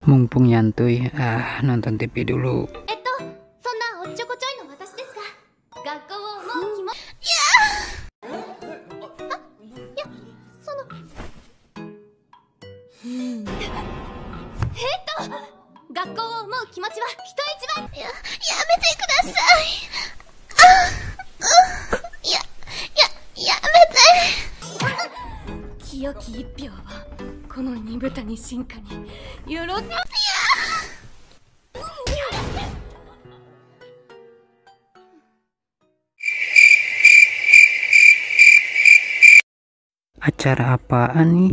Mumpung nyantuy, nonton TV dulu. そんなおっちょこちょいの私ですが、学校をもう気も。その。学校を思う気持ちは人一倍。やめてください。やめて。清き一票はこの二豚に進化によろ。Acara apaan nih?